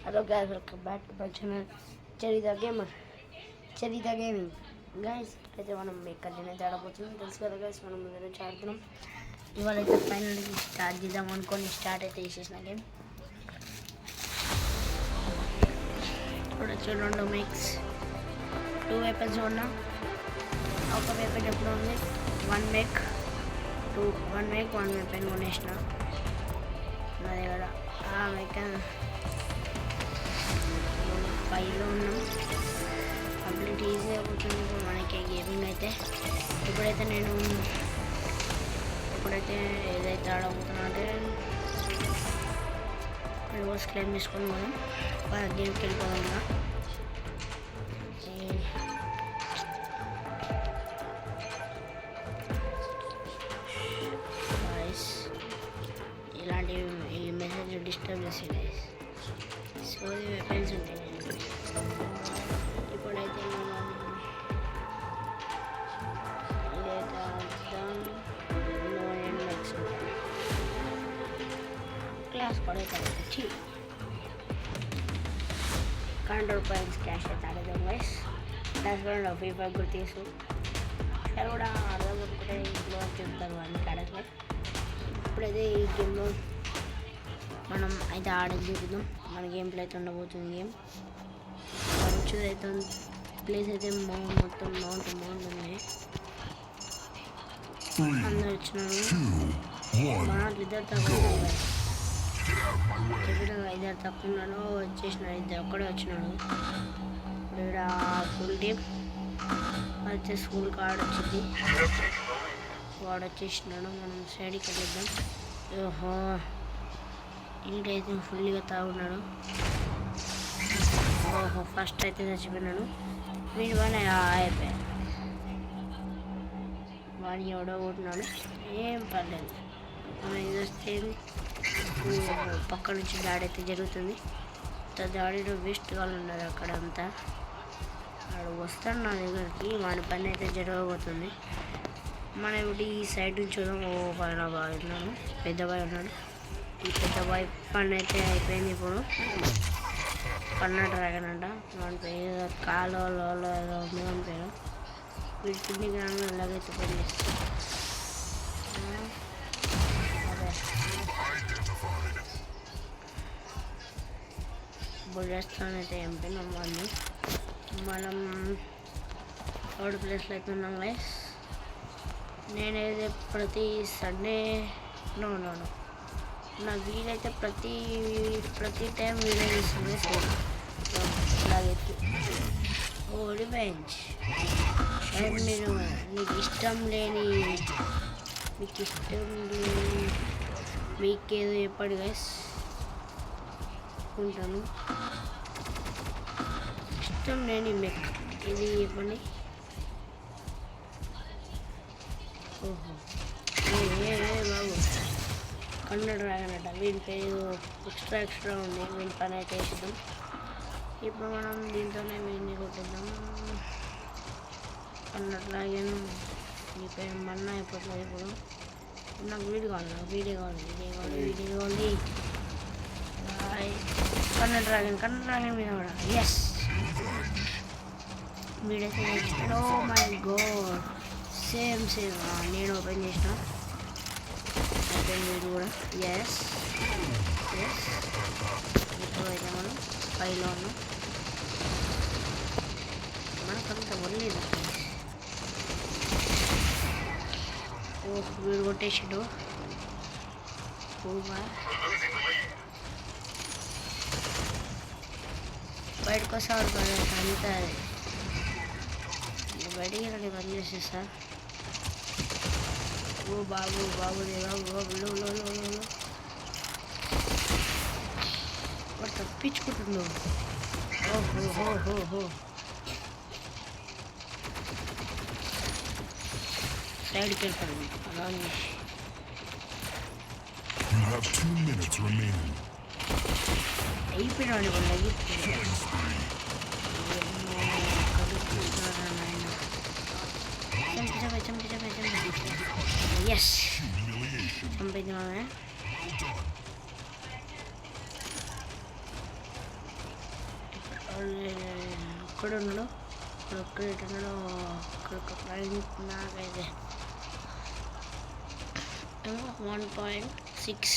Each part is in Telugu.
Hello guys, welcome back to my channel Cherry the Gamer. Cherry the Gaming. Guys, అయితే మనం ఎక్కడైనా ఆడబోతున్నాం తెలుసు కదా గైస్. మనం ముందు నుంచి ఆడుతున్నాం. ఇవాళ అయితే ఫైనల్ స్టార్ట్ చేద్దాం అనుకొని స్టార్ట్ అయితే చేసేసిన గేమ్. ఇప్పుడు చూడండి మిక్స్ 2 వెపన్స్ ఉన్నా. ఒక వెపన్ ఎప్పుడు ఉంది 1 మేక్ 1 వెపన్ కొనేసిన నా దగ్గర. ఆ వెపన్ ఫైవ్లో ఉన్నాం. కంప్లీట్ ఈజీ అవుతుంది ఇప్పుడు మనకి గేమింగ్ అయితే. ఇప్పుడైతే ఏదైతే ఆడబోతున్నా అంటే రివర్స్ క్లైమ్ తీసుకొని మనం గేమ్కి వెళ్ళిపోదాం. ఇలాంటి ఈ మెసేజ్ డిస్టర్బ్ చేసేది సో వెపన్స్ ఉంటాయి. ఇప్పుడైతే క్లాస్ పడైతే ₹100 క్యాష్ అయితే ఆడదాం గైస్. క్లాస్ కూడా ఫ్రీ ఫైర్ కూడా తీసు సార్ కూడా ఆడదాం అనుకుంటే ఇంట్లో చెప్తారు అందుకే ఆడట్లేదు. ఇప్పుడైతే ఈ గేమ్లో మనం అయితే ఆడేది చూద్దాం. మన గేమ్ ప్లే అయితే ఉండబోతుంది. గేమ్ మంచిది అయితే ప్లేస్ అయితే మొత్తం మౌంట్ ఉంది. అందరు వచ్చినారు. మన ఇద్దరు తక్కువ వచ్చేసినాడు. ఇద్దరు ఒక్కడే వచ్చినాడు. ఇక్కడ ఫుల్ టీమ్ అయితే స్కూల్ కార్డ్ వచ్చింది. వాడు వచ్చేసినాడు. మనం సైడ్కి వెళ్ళిద్దాం. ఓహో ఇంకైతే ఫుల్గా తాగున్నాడు. ఓహో ఫస్ట్ అయితే చచ్చిపోయినాడు. వీడి వాడిని అయిపోయాడు. వాడిని ఎవడో కొట్టినాడు. ఏం పర్లేదు. మనం ఇది వస్తే పక్క నుంచి దాడి అయితే జరుగుతుంది. దాడిలో వేస్ట్ వాళ్ళు ఉన్నారు అక్కడ అంతా. వాడు వస్తాడు నా దగ్గరికి. వాడి పని అయితే జరగబోతుంది. మనం ఇప్పుడు ఈ సైడ్ నుంచి చూద్దాం. ఓ పైన బాగా ఉన్నాడు. పెద్ద బాయ్ ఉన్నాడు. ఈ పెద్ద బాయ్ పని అయితే అయిపోయింది. ఇప్పుడు పన్న డ్రాగన్ అంట. మన పేరు కాలో ఏదో ఉంది మన పేరు. వీడి కింది కానీ ఎలాగైతే పని చేస్తాం. బుల్లెట్స్తోనైతే ఎంపినాం వాళ్ళు. మనం 3rd ప్లేస్లో అయితే ఉన్నాం గైస్. నేనైతే ప్రతి సండే నా వీలైతే ప్రతి టైం వీడియో తీస్తుంది. ఇలాగైతే ఓడి బెంచ్ మీరు మీకు ఇష్టం లేని మీకేదో చెప్పండి గైస్. ఉంటాను ఇష్టం లేని మెక్ ఇది చెప్పండి. ఓహో బాబు కన్నడ డ్రాగన్ వీడి పేరు ఎక్స్ట్రా ఉంది. వీడి పని అయితే వేసిద్దాం. ఇప్పుడు మనం దీంతోనే వీడిని కొట్టిద్దాం. కన్నడ డ్రాగన్ ఈ పేరు మన్నా అయిపోతుంది. ఇప్పుడు నాకు వీడియో కావాలి. కన్నడ డ్రాగన్ మీద కూడా ఎస్ వీడైతే ఓ మై గాడ్ సేమ్ నేను ఓపెన్ చేసిన వీడు కూడా ఎస్ ఇప్పుడు అయితే మనం 5లో ఉన్నాం. మనకంత వదిలేదు. ఓ వీడు కొట్టేసాడు. బయటకు వస్తాడు అంతా బయటికి వెళ్ళి పని చేసేస్తా. ఓ బాబు వాడు తప్పించుకుంటున్నావు. ఓహో సైడ్కి వెళ్తాను. అలాగే అయిపోయినాడు. వాళ్ళకి ఎస్ చంపేద్దామే. ఇక్కడ ఉన్నాడు, ఇప్పుడు ఒక్కడ ఉన్నాడు. ఇక్కడ ఒక పాయింట్ నాకైతే 1.6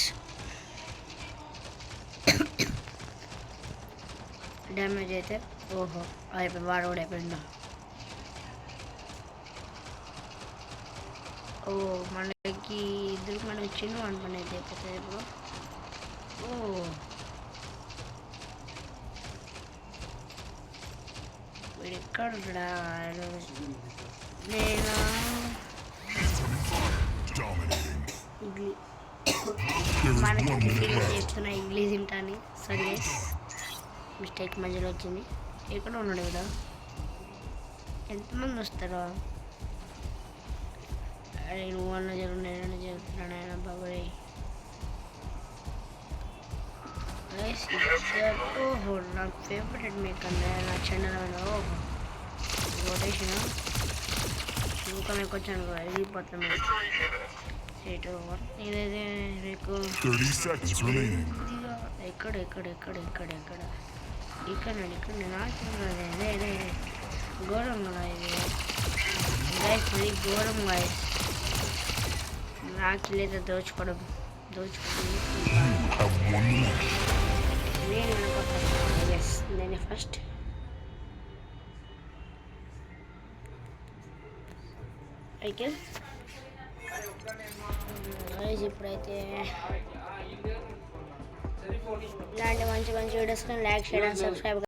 డ్యామేజ్ అయితే. ఓహో అయిపోయి వాడు కూడా అయిపోయిందా. ఓ మనకి ఇద్దరు మనం వచ్చిండు 1 పని అయితే అయిపోతుంది ఇప్పుడు. ఓ వీడు ఎక్కడ ఉంటాడా? నేను ఇడ్లీ మనకి చెప్తున్నా ఇడ్లీ తింటాను. సరే మిస్టేక్ మధ్యలో వచ్చింది. ఎక్కడ ఉన్నాడు కదా? ఎంతమంది వస్తారో? అరే నువ్వు అన్న జరుగుతున్నాడు ఆయన బాబాయ్. ఓహో నాకు ఫేవరెట్ మేక్ అండి నా ఛానల్. ఓహో రొటేషన్ ఇంకా మీకు వచ్చాను కదా వెళ్ళిపోతాను. ఇదైతే మీకు ఎక్కడ ఎక్కడ ఎక్కడ ఎక్కడ ఎక్కడ ఇక్కడ నాకు అదే ఘోరం కదా ఇది గైస్, ఇది ఘోరం గైస్. నాకు లేదా దోచుకోవడం నేను అనుకుంటాను. ఎస్ నేను ఫస్ట్ అయితే ఇప్పుడైతే ఇలాంటి మంచి వీడియోస్ని లైక్, షేర్ అండ్ సబ్స్క్రైబ్